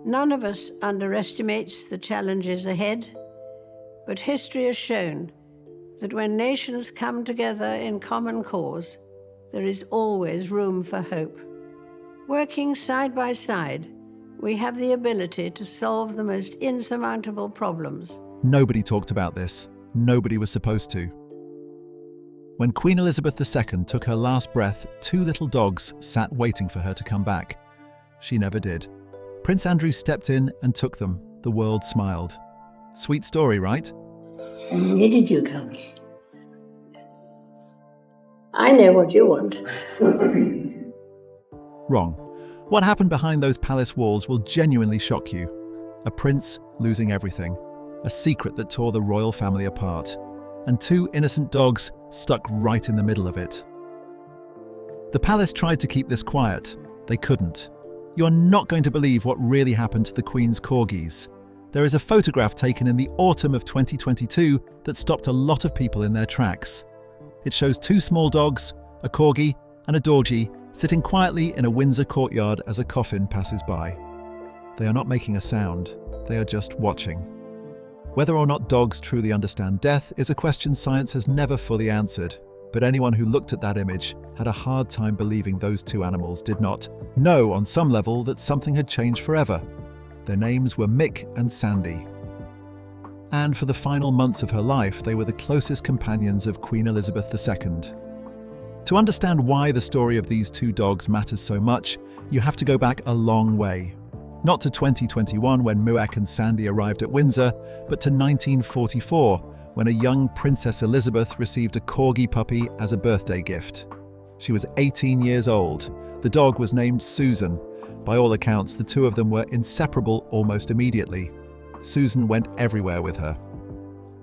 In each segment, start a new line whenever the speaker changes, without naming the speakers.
None of us underestimates the challenges ahead, but history has shown that when nations come together in common cause, there is always room for hope. Working side by side, we have the ability to solve the most insurmountable problems.
Nobody talked about this. Nobody was supposed to. When Queen Elizabeth II took her last breath, two little dogs sat waiting for her to come back. She never did. Prince Andrew stepped in and took them. The world smiled. Sweet story, right?
And where did you come? I know what you want.
Wrong. What happened behind those palace walls will genuinely shock you. A prince losing everything. A secret that tore the royal family apart. And two innocent dogs stuck right in the middle of it. The palace tried to keep this quiet. They couldn't. You are not going to believe what really happened to the Queen's Corgis. There is a photograph taken in the autumn of 2022 that stopped a lot of people in their tracks. It shows two small dogs, a Corgi and a Dorgie, sitting quietly in a Windsor courtyard as a coffin passes by. They are not making a sound, they are just watching. Whether or not dogs truly understand death is a question science has never fully answered, but anyone who looked at that image had a hard time believing those two animals did not know on some level that something had changed forever. Their names were Mick and Sandy. And for the final months of her life, they were the closest companions of Queen Elizabeth II. To understand why the story of these two dogs matters so much, you have to go back a long way. Not to 2021 when Muek and Sandy arrived at Windsor, but to 1944 when a young Princess Elizabeth received a Corgi puppy as a birthday gift. She was 18 years old. The dog was named Susan. By all accounts, the two of them were inseparable almost immediately. Susan went everywhere with her.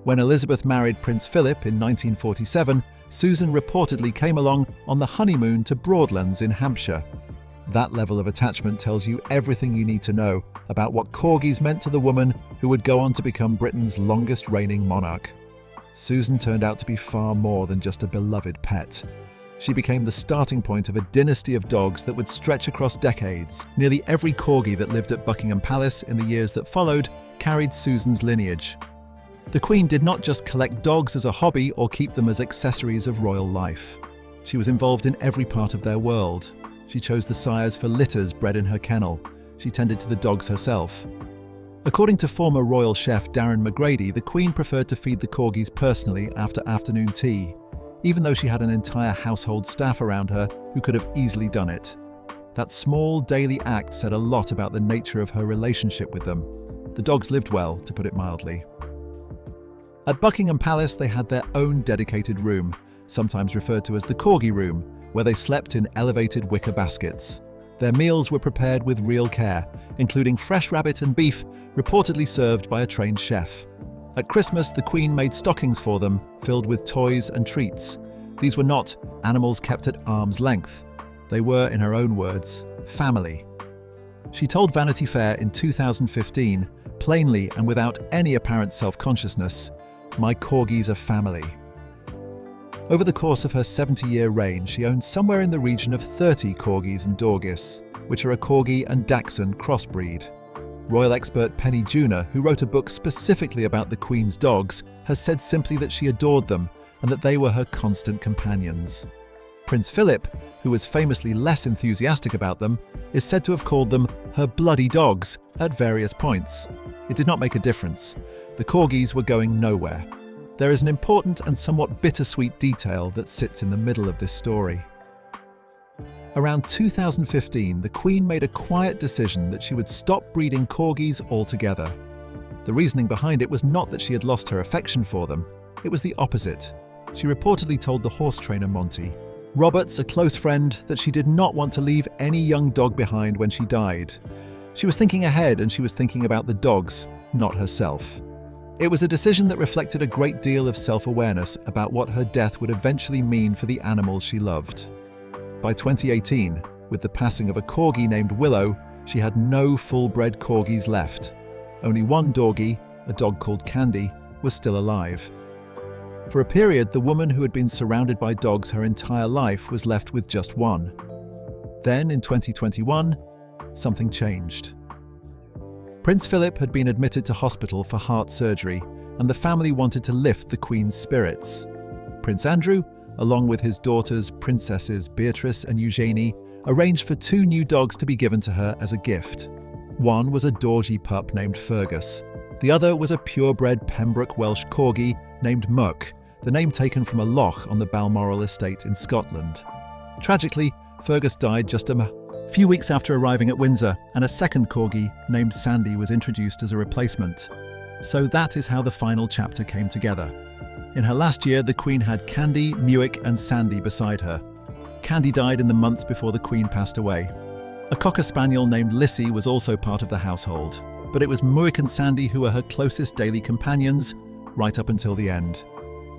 When Elizabeth married Prince Philip in 1947, Susan reportedly came along on the honeymoon to Broadlands in Hampshire. That level of attachment tells you everything you need to know about what Corgis meant to the woman who would go on to become Britain's longest reigning monarch. Susan turned out to be far more than just a beloved pet. She became the starting point of a dynasty of dogs that would stretch across decades. Nearly every Corgi that lived at Buckingham Palace in the years that followed carried Susan's lineage. The Queen did not just collect dogs as a hobby or keep them as accessories of royal life. She was involved in every part of their world. She chose the sires for litters bred in her kennel. She tended to the dogs herself. According to former royal chef Darren McGrady, the Queen preferred to feed the Corgis personally after afternoon tea, even though she had an entire household staff around her who could have easily done it. That small daily act said a lot about the nature of her relationship with them. The dogs lived well, to put it mildly. At Buckingham Palace, they had their own dedicated room, sometimes referred to as the Corgi Room, where they slept in elevated wicker baskets. Their meals were prepared with real care, including fresh rabbit and beef, reportedly served by a trained chef. At Christmas, the Queen made stockings for them, filled with toys and treats. These were not animals kept at arm's length. They were, in her own words, family. She told Vanity Fair in 2015, plainly and without any apparent self-consciousness, "My Corgis are family." Over the course of her 70-year reign, she owned somewhere in the region of 30 Corgis and Dorgis, which are a Corgi and Dachshund crossbreed. Royal expert Penny Junor, who wrote a book specifically about the Queen's dogs, has said simply that she adored them and that they were her constant companions. Prince Philip, who was famously less enthusiastic about them, is said to have called them her bloody dogs at various points. It did not make a difference. The Corgis were going nowhere. There is an important and somewhat bittersweet detail that sits in the middle of this story. Around 2015, the Queen made a quiet decision that she would stop breeding Corgis altogether. The reasoning behind it was not that she had lost her affection for them. It was the opposite. She reportedly told the horse trainer Monty Roberts, a close friend, that she did not want to leave any young dog behind when she died. She was thinking ahead, and she was thinking about the dogs, not herself. It was a decision that reflected a great deal of self-awareness about what her death would eventually mean for the animals she loved. By 2018, with the passing of a Corgi named Willow, she had no full-bred Corgis left. Only one Dorgie, a dog called Candy, was still alive. For a period, the woman who had been surrounded by dogs her entire life was left with just one. Then, in 2021, something changed. Prince Philip had been admitted to hospital for heart surgery, and the family wanted to lift the Queen's spirits. Prince Andrew, along with his daughters, Princesses Beatrice and Eugenie, arranged for 2 new dogs to be given to her as a gift. One was a Dorgy pup named Fergus. The other was a purebred Pembroke Welsh Corgi named Muck, the name taken from a loch on the Balmoral estate in Scotland. Tragically, Fergus died just a few weeks after arriving at Windsor, and a second Corgi named Sandy was introduced as a replacement. So that is how the final chapter came together. In her last year, the Queen had Candy, Muick and Sandy beside her. Candy died in the months before the Queen passed away. A Cocker Spaniel named Lissy was also part of the household, but it was Muick and Sandy who were her closest daily companions, right up until the end.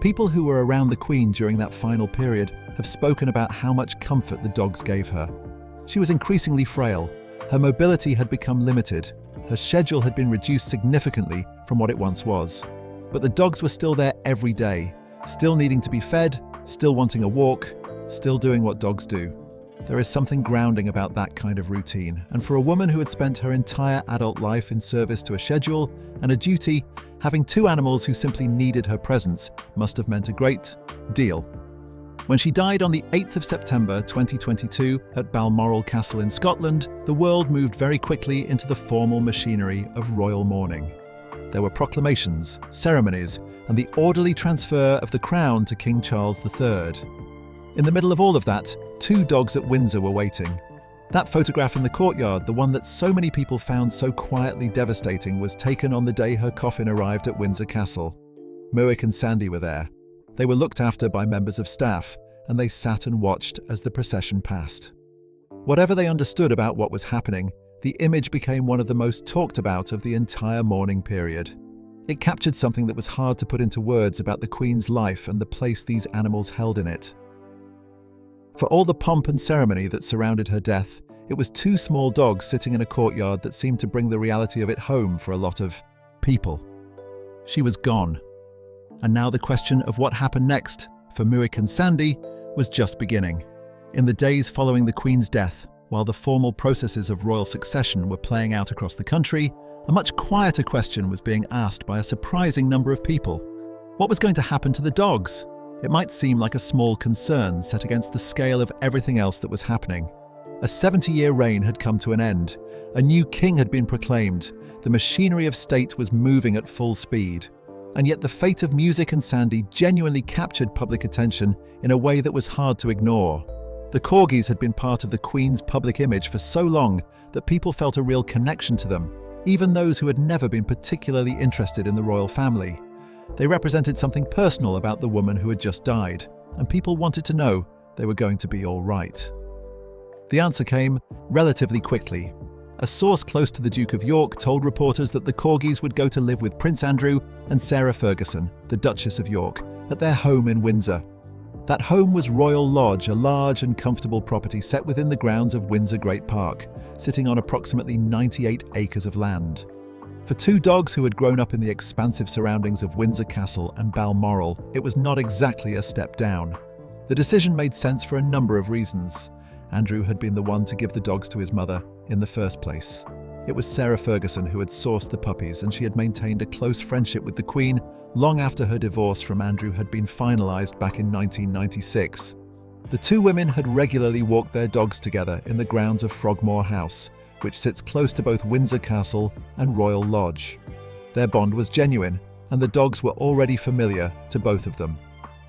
People who were around the Queen during that final period have spoken about how much comfort the dogs gave her. She was increasingly frail, her mobility had become limited, her schedule had been reduced significantly from what it once was. But the dogs were still there every day, still needing to be fed, still wanting a walk, still doing what dogs do. There is something grounding about that kind of routine, and for a woman who had spent her entire adult life in service to a schedule and a duty, having 2 animals who simply needed her presence must have meant a great deal. When she died on the 8th of September 2022 at Balmoral Castle in Scotland, the world moved very quickly into the formal machinery of royal mourning. There were proclamations, ceremonies, and the orderly transfer of the crown to King Charles III. In the middle of all of that, 2 dogs at Windsor were waiting. That photograph in the courtyard, the one that so many people found so quietly devastating, was taken on the day her coffin arrived at Windsor Castle. Muick and Sandy were there. They were looked after by members of staff, and they sat and watched as the procession passed. Whatever they understood about what was happening, the image became one of the most talked about of the entire mourning period. It captured something that was hard to put into words about the Queen's life and the place these animals held in it. For all the pomp and ceremony that surrounded her death, it was 2 small dogs sitting in a courtyard that seemed to bring the reality of it home for a lot of people. She was gone. And now the question of what happened next for Muick and Sandy was just beginning. In the days following the Queen's death, while the formal processes of royal succession were playing out across the country, a much quieter question was being asked by a surprising number of people. What was going to happen to the dogs? It might seem like a small concern set against the scale of everything else that was happening. A 70-year reign had come to an end. A new king had been proclaimed. The machinery of state was moving at full speed. And yet the fate of Muick and Sandy genuinely captured public attention in a way that was hard to ignore. The Corgis had been part of the Queen's public image for so long that people felt a real connection to them, even those who had never been particularly interested in the royal family. They represented something personal about the woman who had just died, and people wanted to know they were going to be all right. The answer came relatively quickly. A source close to the Duke of York told reporters that the Corgis would go to live with Prince Andrew and Sarah Ferguson, the Duchess of York, at their home in Windsor. That home was Royal Lodge, a large and comfortable property set within the grounds of Windsor Great Park, sitting on approximately 98 acres of land. For 2 dogs who had grown up in the expansive surroundings of Windsor Castle and Balmoral, it was not exactly a step down. The decision made sense for a number of reasons. Andrew had been the one to give the dogs to his mother in the first place. It was Sarah Ferguson who had sourced the puppies, and she had maintained a close friendship with the Queen long after her divorce from Andrew had been finalised back in 1996. The 2 women had regularly walked their dogs together in the grounds of Frogmore House, which sits close to both Windsor Castle and Royal Lodge. Their bond was genuine, and the dogs were already familiar to both of them.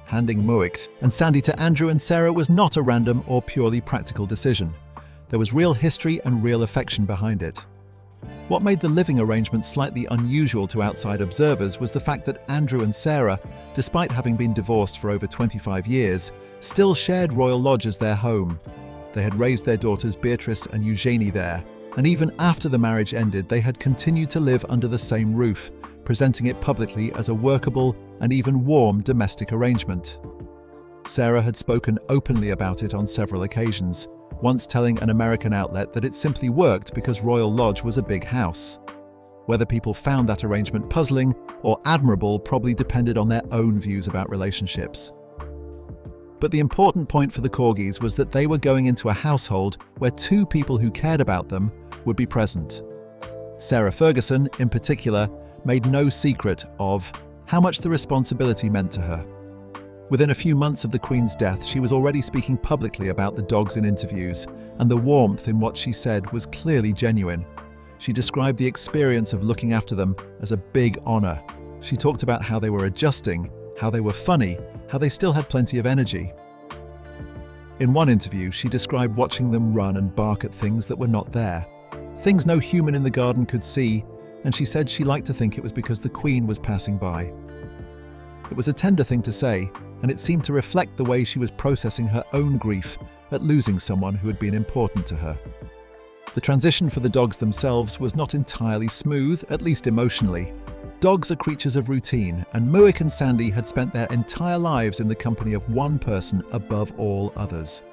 Handing Muick and Sandy to Andrew and Sarah was not a random or purely practical decision. There was real history and real affection behind it. What made the living arrangement slightly unusual to outside observers was the fact that Andrew and Sarah, despite having been divorced for over 25 years, still shared Royal Lodge as their home. They had raised their daughters Beatrice and Eugenie there, and even after the marriage ended, they had continued to live under the same roof, presenting it publicly as a workable and even warm domestic arrangement. Sarah had spoken openly about it on several occasions, once telling an American outlet that it simply worked because Royal Lodge was a big house. Whether people found that arrangement puzzling or admirable probably depended on their own views about relationships. But the important point for the Corgis was that they were going into a household where 2 people who cared about them would be present. Sarah Ferguson, in particular, made no secret of how much the responsibility meant to her. Within a few months of the Queen's death, she was already speaking publicly about the dogs in interviews, and the warmth in what she said was clearly genuine. She described the experience of looking after them as a big honor. She talked about how they were adjusting, how they were funny, how they still had plenty of energy. In one interview, she described watching them run and bark at things that were not there, things no human in the garden could see, and she said she liked to think it was because the Queen was passing by. It was a tender thing to say, and it seemed to reflect the way she was processing her own grief at losing someone who had been important to her. The transition for the dogs themselves was not entirely smooth, at least emotionally. Dogs are creatures of routine, and Muick and Sandy had spent their entire lives in the company of one person above all others.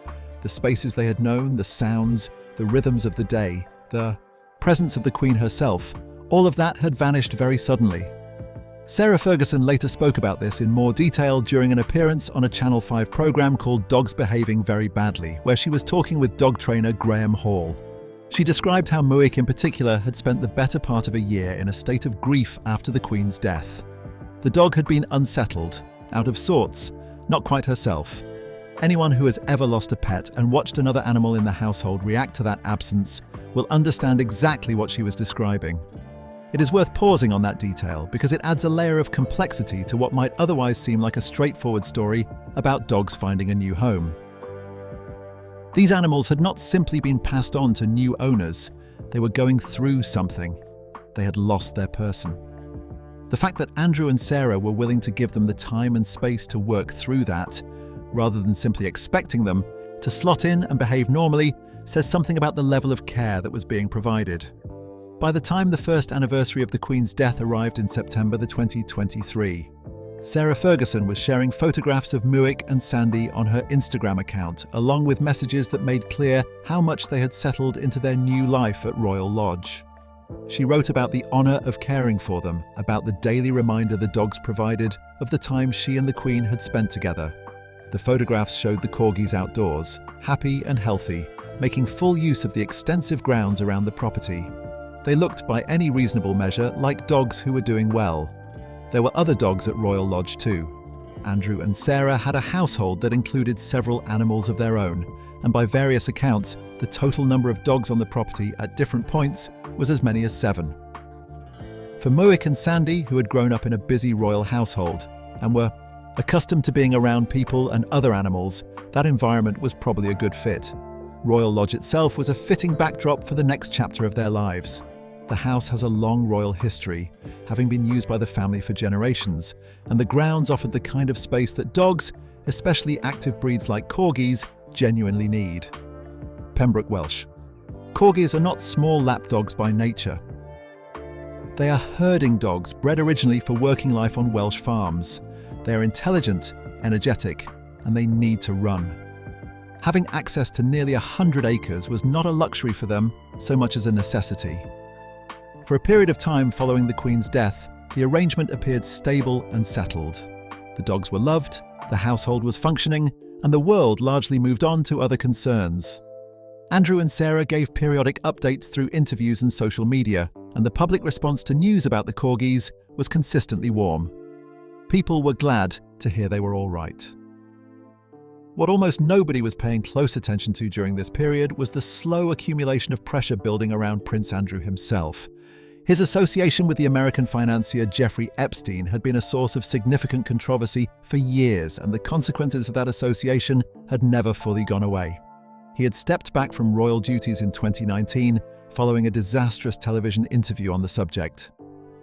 The spaces they had known, the sounds, the rhythms of the day, the presence of the Queen herself, all of that had vanished very suddenly. Sarah Ferguson later spoke about this in more detail during an appearance on a Channel 5 program called Dogs Behaving Very Badly, where she was talking with dog trainer Graham Hall. She described how Muick in particular had spent the better part of a year in a state of grief after the Queen's death. The dog had been unsettled, out of sorts, not quite herself. Anyone who has ever lost a pet and watched another animal in the household react to that absence will understand exactly what she was describing. It is worth pausing on that detail because it adds a layer of complexity to what might otherwise seem like a straightforward story about dogs finding a new home. These animals had not simply been passed on to new owners, they were going through something. They had lost their person. The fact that Andrew and Sarah were willing to give them the time and space to work through that, rather than simply expecting them to slot in and behave normally, says something about the level of care that was being provided. By the time the first anniversary of the Queen's death arrived in September 2023, Sarah Ferguson was sharing photographs of Muick and Sandy on her Instagram account, along with messages that made clear how much they had settled into their new life at Royal Lodge. She wrote about the honour of caring for them, about the daily reminder the dogs provided of the time she and the Queen had spent together. The photographs showed the Corgis outdoors, happy and healthy, making full use of the extensive grounds around the property. They looked, by any reasonable measure, like dogs who were doing well. There were other dogs at Royal Lodge too. Andrew and Sarah had a household that included several animals of their own, and by various accounts, the total number of dogs on the property at different points was as many as 7. For Muick and Sandy, who had grown up in a busy royal household and were accustomed to being around people and other animals, that environment was probably a good fit. Royal Lodge itself was a fitting backdrop for the next chapter of their lives. The house has a long royal history, having been used by the family for generations, and the grounds offered the kind of space that dogs, especially active breeds like Corgis, genuinely need. Pembroke Welsh. Corgis are not small lap dogs by nature. They are herding dogs bred originally for working life on Welsh farms. They are intelligent, energetic, and they need to run. Having access to nearly 100 acres was not a luxury for them so much as a necessity. For a period of time following the Queen's death, the arrangement appeared stable and settled. The dogs were loved, the household was functioning, and the world largely moved on to other concerns. Andrew and Sarah gave periodic updates through interviews and social media, and the public response to news about the Corgis was consistently warm. People were glad to hear they were all right. What almost nobody was paying close attention to during this period was the slow accumulation of pressure building around Prince Andrew himself. His association with the American financier Jeffrey Epstein had been a source of significant controversy for years, and the consequences of that association had never fully gone away. He had stepped back from royal duties in 2019 following a disastrous television interview on the subject.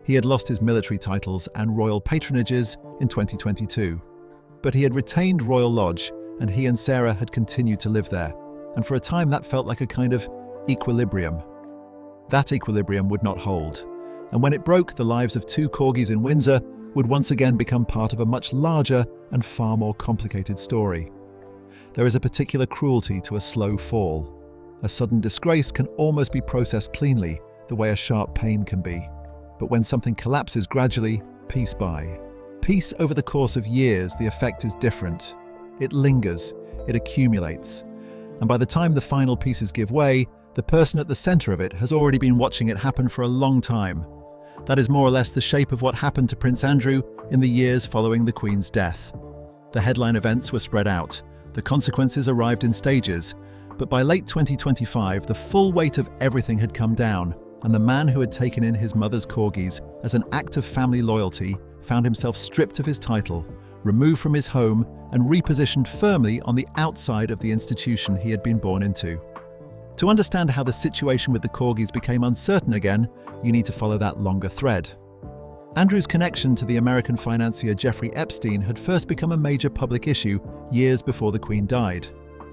He had lost his military titles and royal patronages in 2022. But he had retained Royal Lodge, and he and Sarah had continued to live there, and for a time that felt like a kind of equilibrium. That equilibrium would not hold, and when it broke, the lives of 2 Corgis in Windsor would once again become part of a much larger and far more complicated story. There is a particular cruelty to a slow fall. A sudden disgrace can almost be processed cleanly, the way a sharp pain can be. But when something collapses gradually, piece by piece over the course of years, the effect is different. It lingers, it accumulates, and by the time the final pieces give way, the person at the center of it has already been watching it happen for a long time. That is more or less the shape of what happened to Prince Andrew in the years following the Queen's death. The headline events were spread out, the consequences arrived in stages, but by late 2025, the full weight of everything had come down, and the man who had taken in his mother's corgis as an act of family loyalty found himself stripped of his title, removed from his home, and repositioned firmly on the outside of the institution he had been born into. To understand how the situation with the corgis became uncertain again, you need to follow that longer thread. Andrew's connection to the American financier Jeffrey Epstein had first become a major public issue years before the Queen died.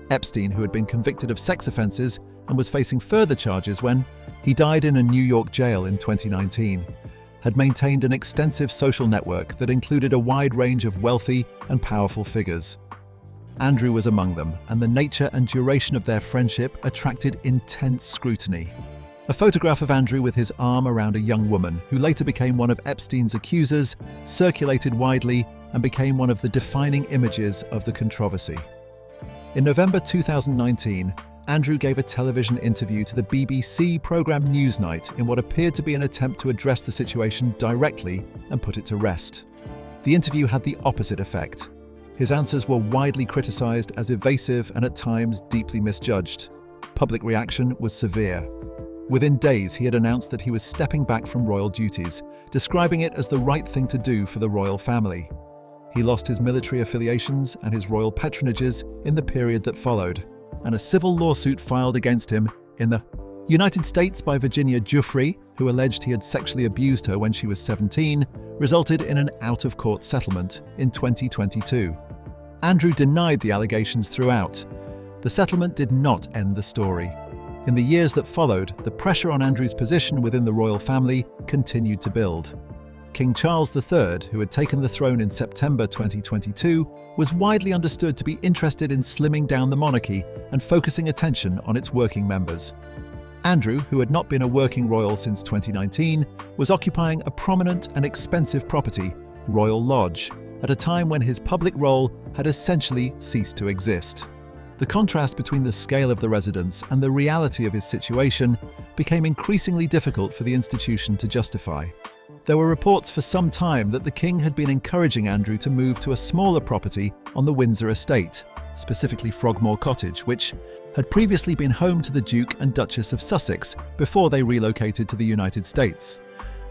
Epstein, who had been convicted of sex offences and was facing further charges when he died in a New York jail in 2019, had maintained an extensive social network that included a wide range of wealthy and powerful figures. Andrew was among them, and the nature and duration of their friendship attracted intense scrutiny. A photograph of Andrew with his arm around a young woman, who later became one of Epstein's accusers, circulated widely and became one of the defining images of the controversy. In November 2019, Andrew gave a television interview to the BBC programme Newsnight in what appeared to be an attempt to address the situation directly and put it to rest. The interview had the opposite effect. His answers were widely criticised as evasive and at times deeply misjudged. Public reaction was severe. Within days, he had announced that he was stepping back from royal duties, describing it as the right thing to do for the royal family. He lost his military affiliations and his royal patronages in the period that followed, and a civil lawsuit filed against him in the United States by Virginia Giuffre, who alleged he had sexually abused her when she was 17, resulted in an out-of-court settlement in 2022. Andrew denied the allegations throughout. The settlement did not end the story. In the years that followed, the pressure on Andrew's position within the royal family continued to build. King Charles III, who had taken the throne in September 2022, was widely understood to be interested in slimming down the monarchy and focusing attention on its working members. Andrew, who had not been a working royal since 2019, was occupying a prominent and expensive property, Royal Lodge, at a time when his public role had essentially ceased to exist. The contrast between the scale of the residence and the reality of his situation became increasingly difficult for the institution to justify. There were reports for some time that the king had been encouraging Andrew to move to a smaller property on the Windsor estate, specifically Frogmore Cottage, which had previously been home to the Duke and Duchess of Sussex before they relocated to the United States.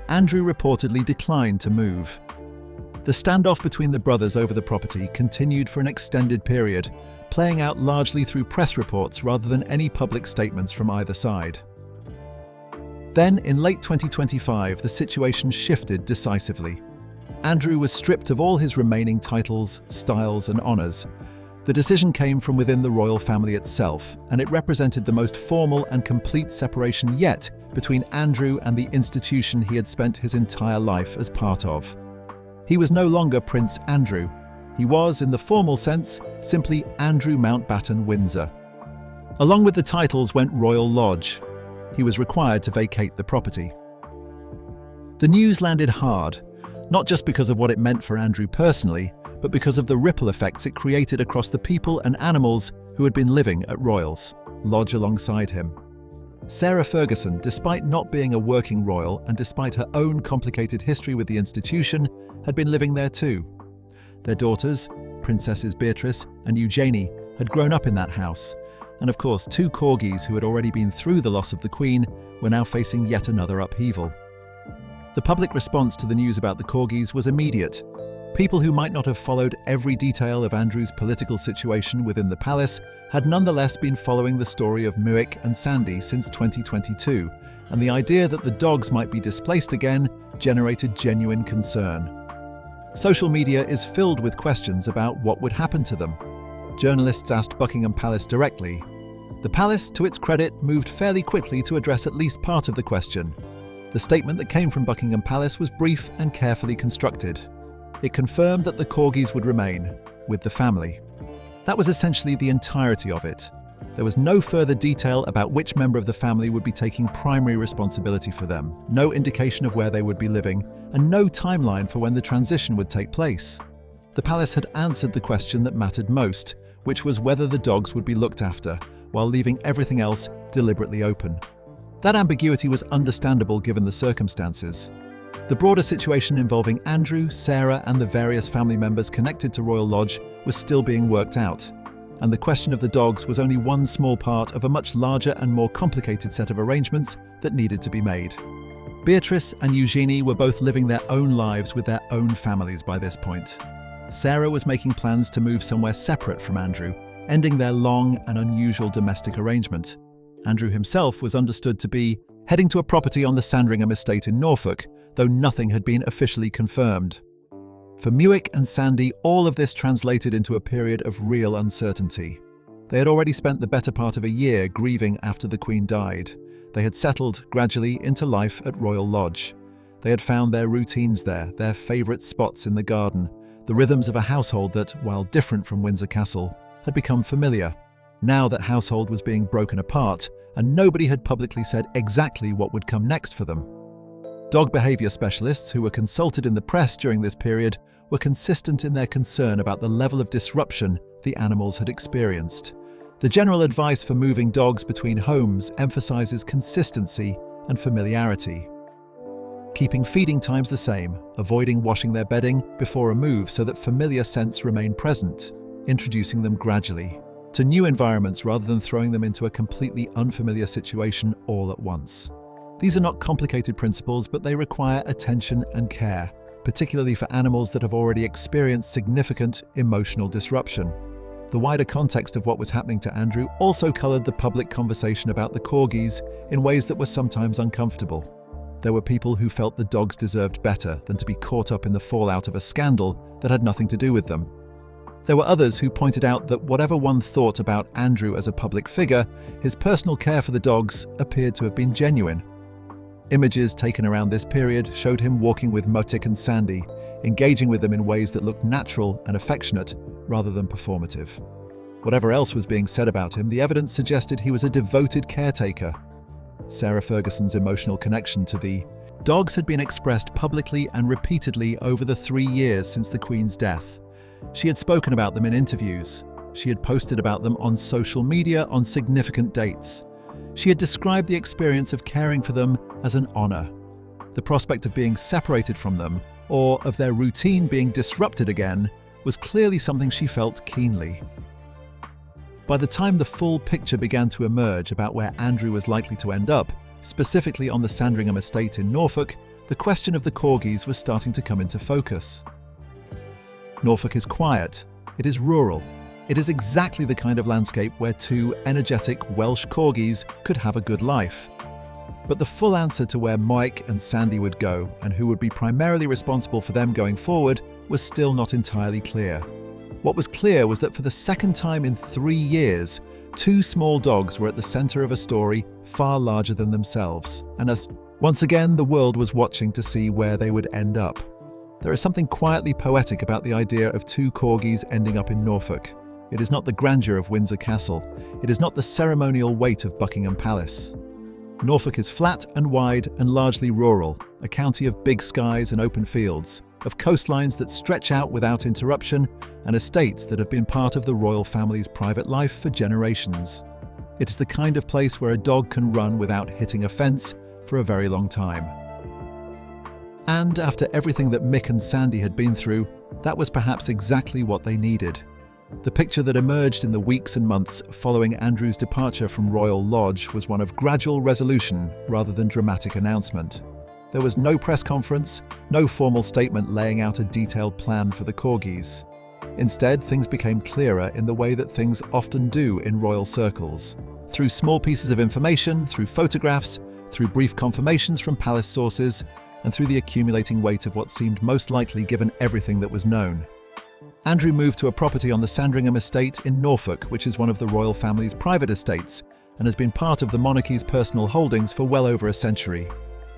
Andrew reportedly declined to move. The standoff between the brothers over the property continued for an extended period, playing out largely through press reports rather than any public statements from either side. Then, in late 2025, the situation shifted decisively. Andrew was stripped of all his remaining titles, styles, and honours. The decision came from within the royal family itself, and it represented the most formal and complete separation yet between Andrew and the institution he had spent his entire life as part of. He was no longer Prince Andrew. He was, in the formal sense, simply Andrew Mountbatten Windsor. Along with the titles went Royal Lodge. He was required to vacate the property. The news landed hard, not just because of what it meant for Andrew personally, but because of the ripple effects it created across the people and animals who had been living at Royals Lodge alongside him. Sarah Ferguson, despite not being a working royal and despite her own complicated history with the institution, had been living there too. Their daughters, Princesses Beatrice and Eugenie, had grown up in that house, and of course 2 corgis who had already been through the loss of the Queen were now facing yet another upheaval. The public response to the news about the corgis was immediate. People who might not have followed every detail of Andrew's political situation within the palace had nonetheless been following the story of Muick and Sandy since 2022, and the idea that the dogs might be displaced again generated genuine concern. Social media is filled with questions about what would happen to them. Journalists asked Buckingham Palace directly. The palace, to its credit, moved fairly quickly to address at least part of the question. The statement that came from Buckingham Palace was brief and carefully constructed. It confirmed that the corgis would remain with the family. That was essentially the entirety of it. There was no further detail about which member of the family would be taking primary responsibility for them, no indication of where they would be living, and no timeline for when the transition would take place. The palace had answered the question that mattered most, which was whether the dogs would be looked after, while leaving everything else deliberately open. That ambiguity was understandable given the circumstances. The broader situation involving Andrew, Sarah, and the various family members connected to Royal Lodge was still being worked out, and the question of the dogs was only one small part of a much larger and more complicated set of arrangements that needed to be made. Beatrice and Eugenie were both living their own lives with their own families by this point. Sarah was making plans to move somewhere separate from Andrew, ending their long and unusual domestic arrangement. Andrew himself was understood to be heading to a property on the Sandringham estate in Norfolk, though nothing had been officially confirmed. For Muick and Sandy, all of this translated into a period of real uncertainty. They had already spent the better part of a year grieving after the Queen died. They had settled gradually into life at Royal Lodge. They had found their routines there, their favourite spots in the garden, the rhythms of a household that, while different from Windsor Castle, had become familiar. Now that household was being broken apart, and nobody had publicly said exactly what would come next for them. Dog behaviour specialists who were consulted in the press during this period were consistent in their concern about the level of disruption the animals had experienced. The general advice for moving dogs between homes emphasises consistency and familiarity. Keeping feeding times the same, avoiding washing their bedding before a move so that familiar scents remain present, introducing them gradually to new environments rather than throwing them into a completely unfamiliar situation all at once. These are not complicated principles, but they require attention and care, particularly for animals that have already experienced significant emotional disruption. The wider context of what was happening to Andrew also coloured the public conversation about the Corgis in ways that were sometimes uncomfortable. There were people who felt the dogs deserved better than to be caught up in the fallout of a scandal that had nothing to do with them. There were others who pointed out that whatever one thought about Andrew as a public figure, his personal care for the dogs appeared to have been genuine. Images taken around this period showed him walking with Muick and Sandy, engaging with them in ways that looked natural and affectionate rather than performative. Whatever else was being said about him, the evidence suggested he was a devoted caretaker. Sarah Ferguson's emotional connection to the dogs had been expressed publicly and repeatedly over the 3 years since the Queen's death. She had spoken about them in interviews. She had posted about them on social media on significant dates. She had described the experience of caring for them as an honour. The prospect of being separated from them, or of their routine being disrupted again, was clearly something she felt keenly. By the time the full picture began to emerge about where Andrew was likely to end up, specifically on the Sandringham estate in Norfolk, the question of the Corgis was starting to come into focus. Norfolk is quiet, it is rural, it is exactly the kind of landscape where two energetic Welsh Corgis could have a good life. But the full answer to where Muick and Sandy would go and who would be primarily responsible for them going forward was still not entirely clear. What was clear was that for the second time in 3 years, two small dogs were at the centre of a story far larger than themselves, and as once again the world was watching to see where they would end up. There is something quietly poetic about the idea of two Corgis ending up in Norfolk. It is not the grandeur of Windsor Castle. It is not the ceremonial weight of Buckingham Palace. Norfolk is flat and wide and largely rural, a county of big skies and open fields, of coastlines that stretch out without interruption, and estates that have been part of the royal family's private life for generations. It is the kind of place where a dog can run without hitting a fence for a very long time. And after everything that Mick and Sandy had been through, that was perhaps exactly what they needed. The picture that emerged in the weeks and months following Andrew's departure from Royal Lodge was one of gradual resolution rather than dramatic announcement. There was no press conference, no formal statement laying out a detailed plan for the Corgis. Instead, things became clearer in the way that things often do in royal circles. Through small pieces of information, through photographs, through brief confirmations from palace sources, and through the accumulating weight of what seemed most likely given everything that was known. Andrew moved to a property on the Sandringham estate in Norfolk, which is one of the royal family's private estates, and has been part of the monarchy's personal holdings for well over a century.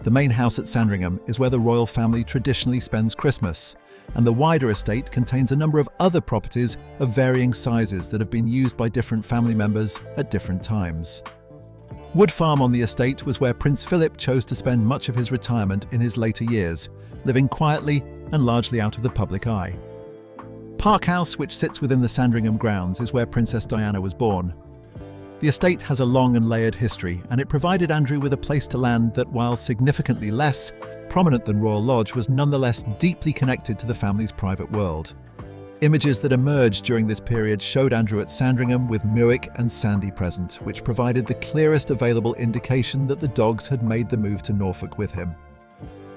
The main house at Sandringham is where the royal family traditionally spends Christmas, and the wider estate contains a number of other properties of varying sizes that have been used by different family members at different times. Wood Farm on the estate was where Prince Philip chose to spend much of his retirement in his later years, living quietly and largely out of the public eye. Park House, which sits within the Sandringham grounds, is where Princess Diana was born. The estate has a long and layered history, and it provided Andrew with a place to land that, while significantly less prominent than Royal Lodge, was nonetheless deeply connected to the family's private world. Images that emerged during this period showed Andrew at Sandringham with Muick and Sandy present, which provided the clearest available indication that the dogs had made the move to Norfolk with him.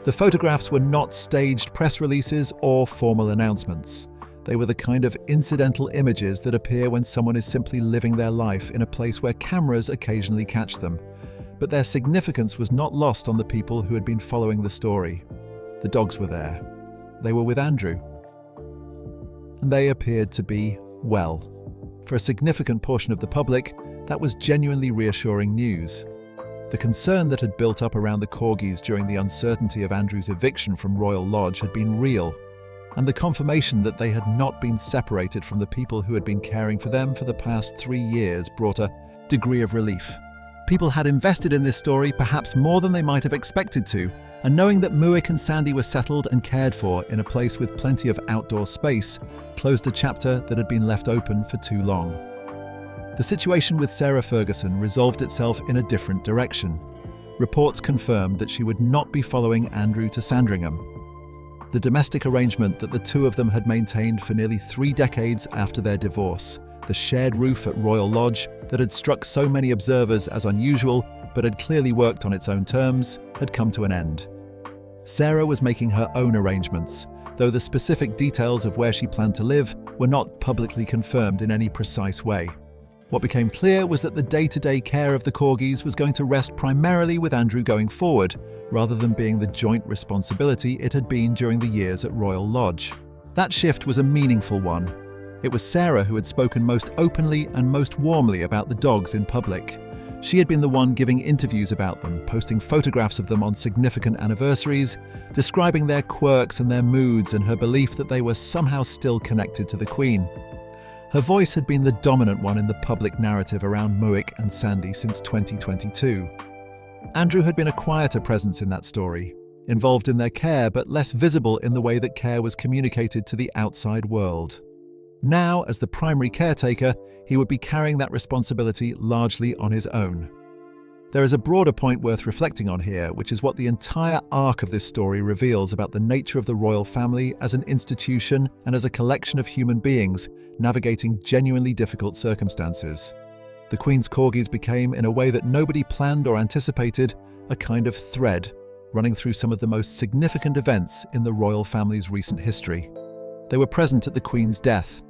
The photographs were not staged press releases or formal announcements. They were the kind of incidental images that appear when someone is simply living their life in a place where cameras occasionally catch them. But their significance was not lost on the people who had been following the story. The dogs were there. They were with Andrew. And they appeared to be well. For a significant portion of the public, that was genuinely reassuring news. The concern that had built up around the Corgis during the uncertainty of Andrew's eviction from Royal Lodge had been real, and the confirmation that they had not been separated from the people who had been caring for them for the past 3 years brought a degree of relief. People had invested in this story perhaps more than they might have expected to, and knowing that Muick and Sandy were settled and cared for in a place with plenty of outdoor space closed a chapter that had been left open for too long. The situation with Sarah Ferguson resolved itself in a different direction. Reports confirmed that she would not be following Andrew to Sandringham. The domestic arrangement that the two of them had maintained for nearly 3 decades after their divorce, the shared roof at Royal Lodge that had struck so many observers as unusual but had clearly worked on its own terms, had come to an end. Sarah was making her own arrangements, though the specific details of where she planned to live were not publicly confirmed in any precise way. What became clear was that the day-to-day care of the Corgis was going to rest primarily with Andrew going forward, rather than being the joint responsibility it had been during the years at Royal Lodge. That shift was a meaningful one. It was Sarah who had spoken most openly and most warmly about the dogs in public. She had been the one giving interviews about them, posting photographs of them on significant anniversaries, describing their quirks and their moods and her belief that they were somehow still connected to the Queen. Her voice had been the dominant one in the public narrative around Muick and Sandy since 2022. Andrew had been a quieter presence in that story, involved in their care but less visible in the way that care was communicated to the outside world. Now, as the primary caretaker, he would be carrying that responsibility largely on his own. There is a broader point worth reflecting on here, which is what the entire arc of this story reveals about the nature of the royal family as an institution and as a collection of human beings navigating genuinely difficult circumstances. The Queen's Corgis became, in a way that nobody planned or anticipated, a kind of thread running through some of the most significant events in the royal family's recent history. They were present at the Queen's death.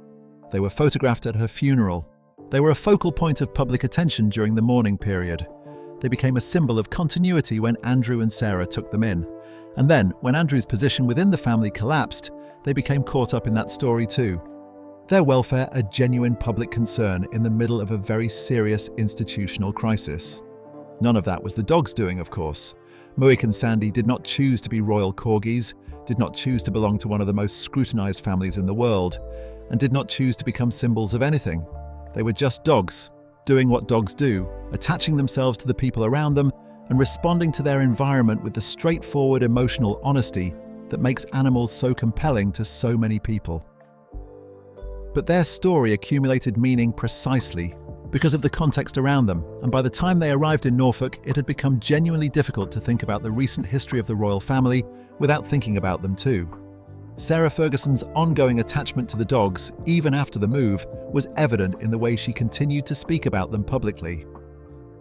They were photographed at her funeral. They were a focal point of public attention during the mourning period. They became a symbol of continuity when Andrew and Sarah took them in. And then, when Andrew's position within the family collapsed, they became caught up in that story too. Their welfare a genuine public concern in the middle of a very serious institutional crisis. None of that was the dogs' doing, of course. Muick and Sandy did not choose to be royal Corgis, did not choose to belong to one of the most scrutinized families in the world, and did not choose to become symbols of anything. They were just dogs, doing what dogs do, attaching themselves to the people around them and responding to their environment with the straightforward emotional honesty that makes animals so compelling to so many people. But their story accumulated meaning precisely because of the context around them, and by the time they arrived in Norfolk, it had become genuinely difficult to think about the recent history of the royal family without thinking about them too. Sarah Ferguson's ongoing attachment to the dogs, even after the move, was evident in the way she continued to speak about them publicly.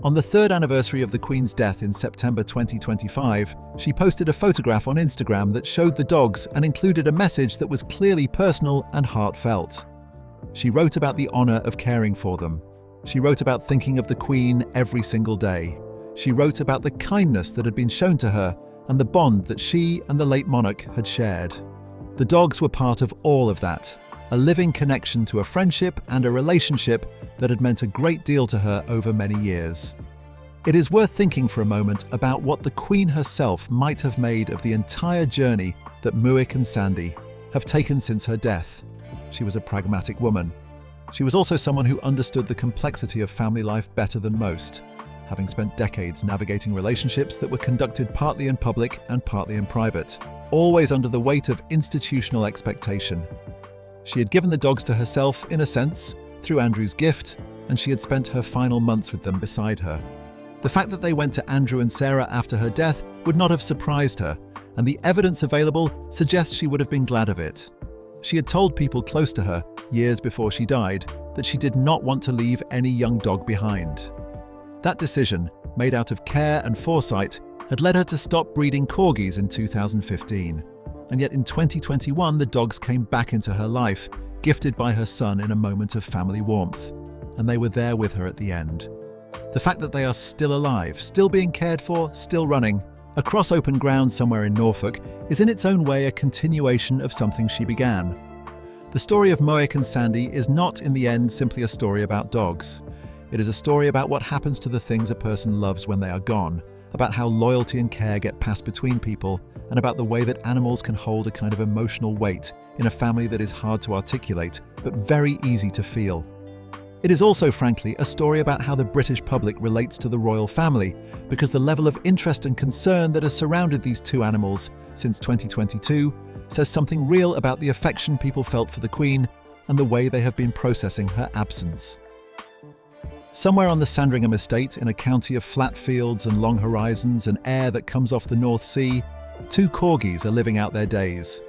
On the 3rd anniversary of the Queen's death in September 2025, she posted a photograph on Instagram that showed the dogs and included a message that was clearly personal and heartfelt. She wrote about the honour of caring for them. She wrote about thinking of the Queen every single day. She wrote about the kindness that had been shown to her and the bond that she and the late monarch had shared. The dogs were part of all of that, a living connection to a friendship and a relationship that had meant a great deal to her over many years. It is worth thinking for a moment about what the Queen herself might have made of the entire journey that Muick and Sandy have taken since her death. She was a pragmatic woman. She was also someone who understood the complexity of family life better than most, having spent decades navigating relationships that were conducted partly in public and partly in private, always under the weight of institutional expectation. She had given the dogs to herself, in a sense, through Andrew's gift, and she had spent her final months with them beside her. The fact that they went to Andrew and Sarah after her death would not have surprised her, and the evidence available suggests she would have been glad of it. She had told people close to her, years before she died, that she did not want to leave any young dog behind. That decision, made out of care and foresight, had led her to stop breeding Corgis in 2015. And yet in 2021, the dogs came back into her life, gifted by her son in a moment of family warmth. And they were there with her at the end. The fact that they are still alive, still being cared for, still running, across open ground somewhere in Norfolk, is in its own way a continuation of something she began. The story of Moek and Sandy is not, in the end, simply a story about dogs. It is a story about what happens to the things a person loves when they are gone, about how loyalty and care get passed between people, and about the way that animals can hold a kind of emotional weight in a family that is hard to articulate, but very easy to feel. It is also, frankly, a story about how the British public relates to the royal family, because the level of interest and concern that has surrounded these two animals since 2022 says something real about the affection people felt for the Queen and the way they have been processing her absence. Somewhere on the Sandringham estate, in a county of flat fields and long horizons and air that comes off the North Sea, two Corgis are living out their days.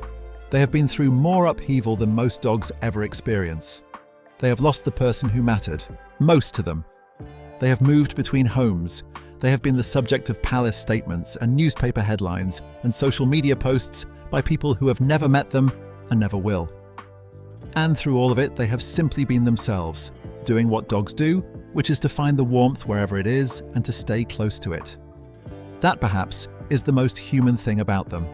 They have been through more upheaval than most dogs ever experience. They have lost the person who mattered, most to them. They have moved between homes. They have been the subject of palace statements and newspaper headlines and social media posts by people who have never met them and never will. And through all of it, they have simply been themselves, doing what dogs do, which is to find the warmth wherever it is and to stay close to it. That, perhaps, is the most human thing about them.